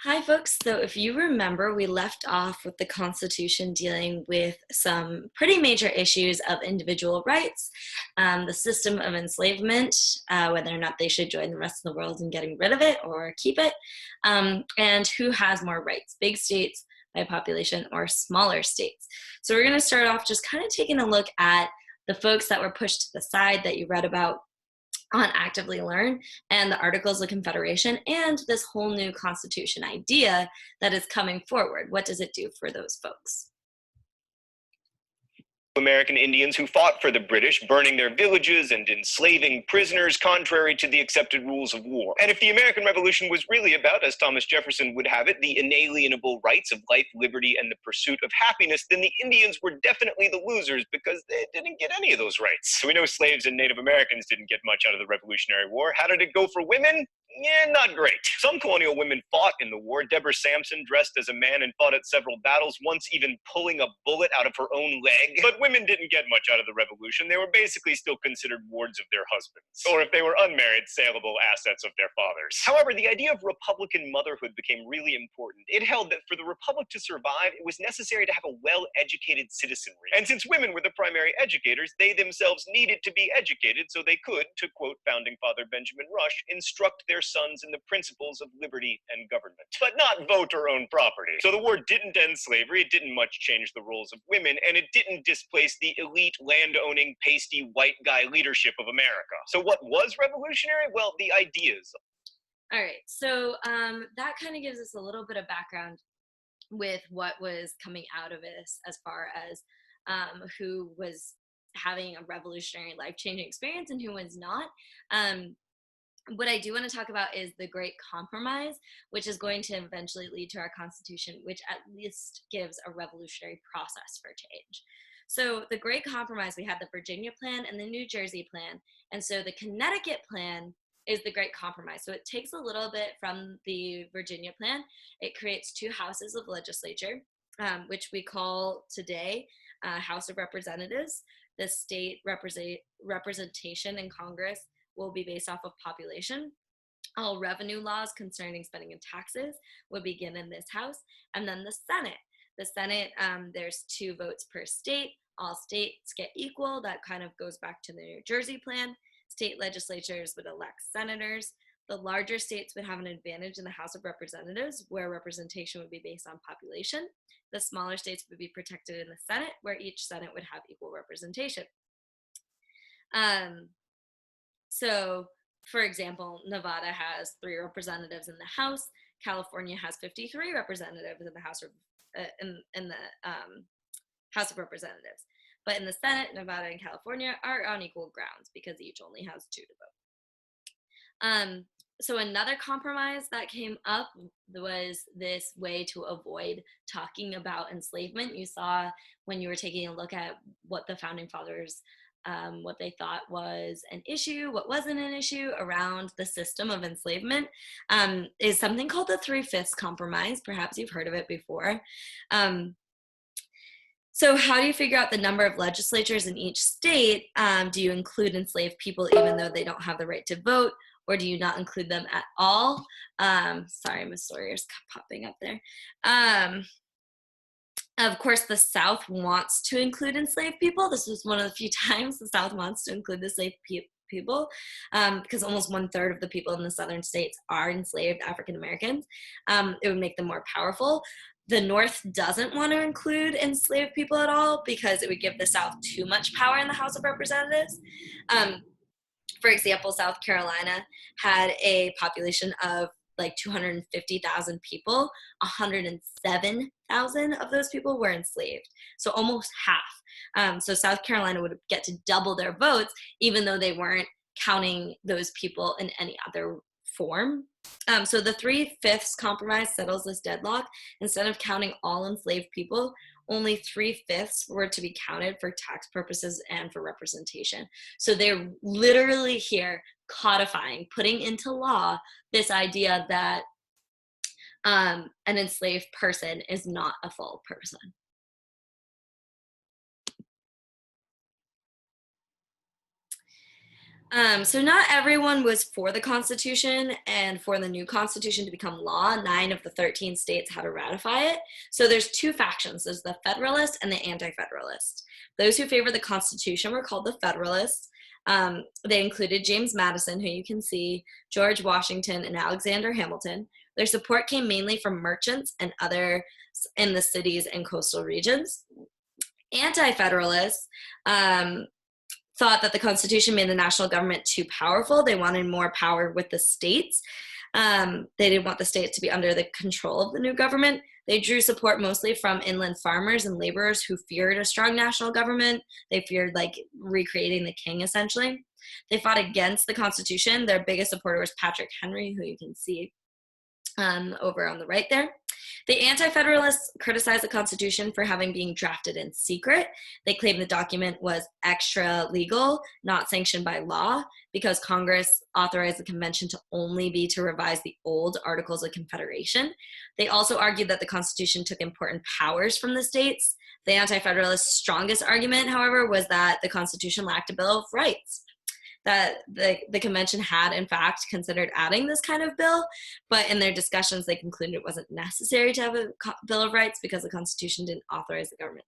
Hi, folks. So, if you remember, we left off with the Constitution dealing with some pretty major issues of individual rights, the system of enslavement, whether or not they should join the rest of the world in getting rid of it or keep it, and who has more rights, big states by population or smaller states. So, we're going to start off just kind of taking a look at the folks that were pushed to the side that you read about on Actively Learn and the Articles of Confederation and this whole new constitution idea that is coming forward. What does it do for those folks? American Indians who fought for the British, burning their villages and enslaving prisoners contrary to the accepted rules of war. And if the American Revolution was really about, as Thomas Jefferson would have it, the inalienable rights of life, liberty, and the pursuit of happiness, then the Indians were definitely the losers because they didn't get any of those rights. So we know slaves and Native Americans didn't get much out of the Revolutionary War. How did it go for women? Yeah, not great. Some colonial women fought in the war. Deborah Sampson dressed as a man and fought at several battles, once even pulling a bullet out of her own leg. But women didn't get much out of the revolution. They were basically still considered wards of their husbands, or if they were unmarried, saleable assets of their fathers. However, the idea of Republican motherhood became really important. It held that for the Republic to survive, it was necessary to have a well-educated citizenry. And since women were the primary educators, they themselves needed to be educated so they could, to quote founding father Benjamin Rush, instruct their sons in the principles of liberty and government, but not vote or own property. So the war didn't end slavery, it didn't much change the roles of women, and it didn't displace the elite land-owning, pasty white guy leadership of America. So what was revolutionary? Well, the ideas. All right, so that kind of gives us a little bit of background with what was coming out of this as far as who was having a revolutionary life-changing experience and who was not. What I do want to talk about is the Great Compromise, which is going to eventually lead to our Constitution, which at least gives a revolutionary process for change. So the Great Compromise, we had the Virginia Plan and the New Jersey Plan. And so the Connecticut Plan is the Great Compromise. So it takes a little bit from the Virginia Plan. It creates two houses of legislature, which we call today House of Representatives. The state representation in Congress will be based off of population. All revenue laws concerning spending and taxes will begin in this house. And then the Senate. The Senate, there's 2 votes per state. All states get equal. That kind of goes back to the New Jersey plan. State legislatures would elect senators. The larger states would have an advantage in the House of Representatives, where representation would be based on population. The smaller states would be protected in the Senate, where each Senate would have equal representation. So, for example, Nevada has 3 representatives in the House. California has 53 representatives in the House of House of Representatives. But in the Senate, Nevada and California are on equal grounds because each only has 2 to vote. So another compromise that came up was this way to avoid talking about enslavement. You saw when you were taking a look at what the Founding Fathers what they thought was an issue, what wasn't an issue around the system of enslavement, is something called the 3/5 Compromise. Perhaps you've heard of it before. So how do you figure out the number of legislatures in each state? Do you include enslaved people even though they don't have the right to vote, or do you not include them at all? Sorry, Miss Sawyer's popping up there. Of course, the South wants to include enslaved people. This was one of the few times the South wants to include the enslaved people, because almost 1/3 of the people in the southern states are enslaved African Americans. It would make them more powerful. The North doesn't want to include enslaved people at all because it would give the South too much power in the House of Representatives. For example, South Carolina had a population of like 250,000 people. 107,000 of those people were enslaved, so almost half. So South Carolina would get to double their votes, even though they weren't counting those people in any other form. So the 3/5 Compromise settles this deadlock. Instead of counting all enslaved people, only 3/5 were to be counted for tax purposes and for representation. So they're literally here codifying, putting into law this idea that an enslaved person is not a full person. So not everyone was for the Constitution, and for the new Constitution to become law, 9 of the 13 states had to ratify it. So there's two factions. There's the Federalist and the Anti-Federalist. Those who favor the Constitution were called the Federalists. They included James Madison, who you can see, George Washington, and Alexander Hamilton. Their support came mainly from merchants and others in the cities and coastal regions. Anti-Federalists thought that the Constitution made the national government too powerful. They wanted more power with the states. They didn't want the states to be under the control of the new government. They drew support mostly from inland farmers and laborers who feared a strong national government. They feared like recreating the king, essentially. They fought against the Constitution. Their biggest supporter was Patrick Henry, who you can see over on the right there. The Anti-Federalists criticized the Constitution for having been drafted in secret. They claimed the document was extra legal, not sanctioned by law, because Congress authorized the convention to only be to revise the old Articles of Confederation. They also argued that the Constitution took important powers from the states. The Anti-Federalists' strongest argument, however, was that the Constitution lacked a Bill of Rights. That the convention had, in fact, considered adding this kind of bill, but in their discussions, they concluded it wasn't necessary to have a Bill of Rights because the Constitution didn't authorize the government.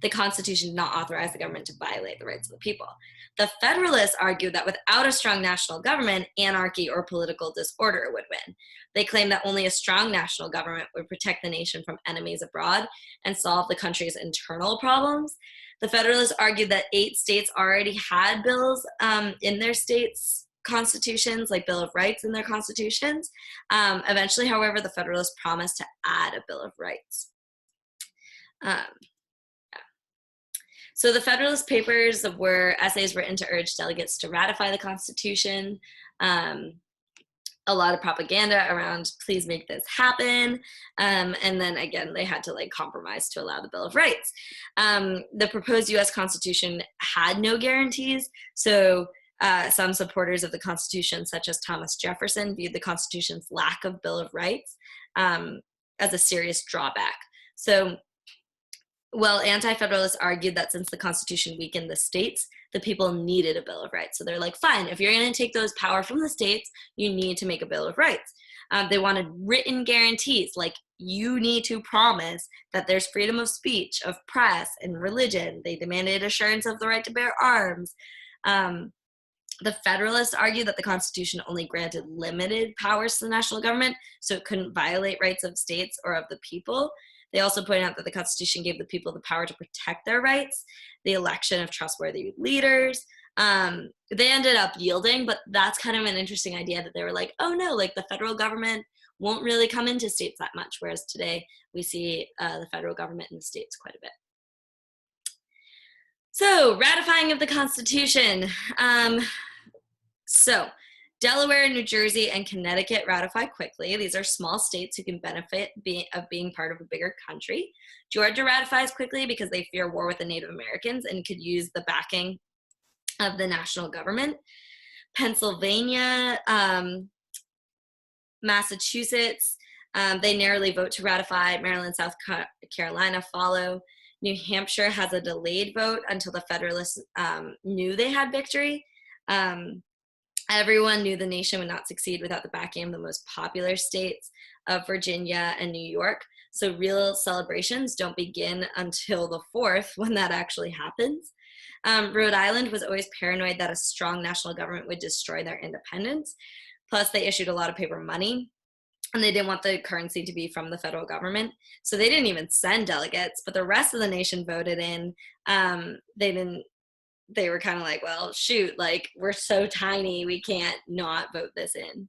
The Constitution did not authorize the government to violate the rights of the people. The Federalists argued that without a strong national government, anarchy or political disorder would win. They claimed that only a strong national government would protect the nation from enemies abroad and solve the country's internal problems. The Federalists argued that 8 states already had bills in their states' constitutions, like Bill of Rights in their constitutions. Eventually, however, the Federalists promised to add a Bill of Rights. So the Federalist Papers were essays written to urge delegates to ratify the Constitution. A lot of propaganda around, please make this happen. And then again, they had to like compromise to allow the Bill of Rights. The proposed US Constitution had no guarantees. So some supporters of the Constitution, such as Thomas Jefferson, viewed the Constitution's lack of Bill of Rights as a serious drawback. So well, Anti-Federalists argued that since the Constitution weakened the states, the people needed a Bill of Rights. So they're like, fine, if you're going to take those power from the states, you need to make a Bill of Rights. They wanted written guarantees, like you need to promise that there's freedom of speech, of press, and religion. They demanded assurance of the right to bear arms. The Federalists argued that the Constitution only granted limited powers to the national government, so it couldn't violate rights of states or of the people. They also point out that the Constitution gave the people the power to protect their rights, the election of trustworthy leaders. They ended up yielding, but that's kind of an interesting idea that they were like, oh no, like the federal government won't really come into states that much, whereas today we see the federal government in the states quite a bit. So, ratifying of the Constitution. So, Delaware, New Jersey, and Connecticut ratify quickly. These are small states who can benefit of being part of a bigger country. Georgia ratifies quickly because they fear war with the Native Americans and could use the backing of the national government. Pennsylvania, Massachusetts, they narrowly vote to ratify. Maryland, South Carolina follow. New Hampshire has a delayed vote until the Federalists knew they had victory. Everyone knew the nation would not succeed without the backing of the most popular states of Virginia and New York. So real celebrations don't begin until the 4th, when that actually happens. Rhode Island was always paranoid that a strong national government would destroy their independence. Plus, they issued a lot of paper money, and they didn't want the currency to be from the federal government. So they didn't even send delegates, but the rest of the nation voted in. They were kind of like, well, shoot, like we're so tiny, we can't not vote this in.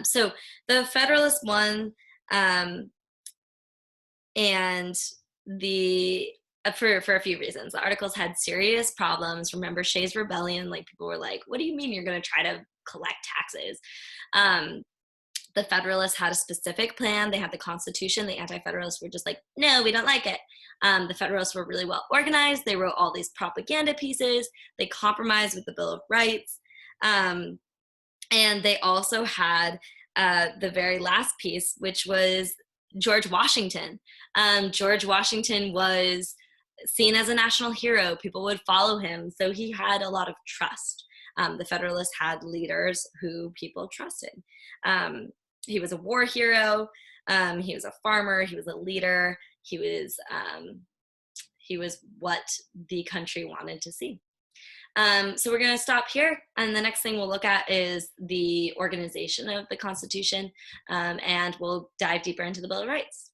So the Federalists won, and for a few reasons. The articles had serious problems. Remember Shays' Rebellion? Like people were like, what do you mean you're going to try to collect taxes? The Federalists had a specific plan. They had the Constitution. The Anti-Federalists were just like, no, we don't like it. The Federalists were really well organized. They wrote all these propaganda pieces. They compromised with the Bill of Rights. And they also had the very last piece, which was George Washington. George Washington was seen as a national hero. People would follow him. So he had a lot of trust. The Federalists had leaders who people trusted. He was a war hero. He was a farmer. He was a leader. He was what the country wanted to see. So we're going to stop here. And the next thing we'll look at is the organization of the Constitution. And we'll dive deeper into the Bill of Rights.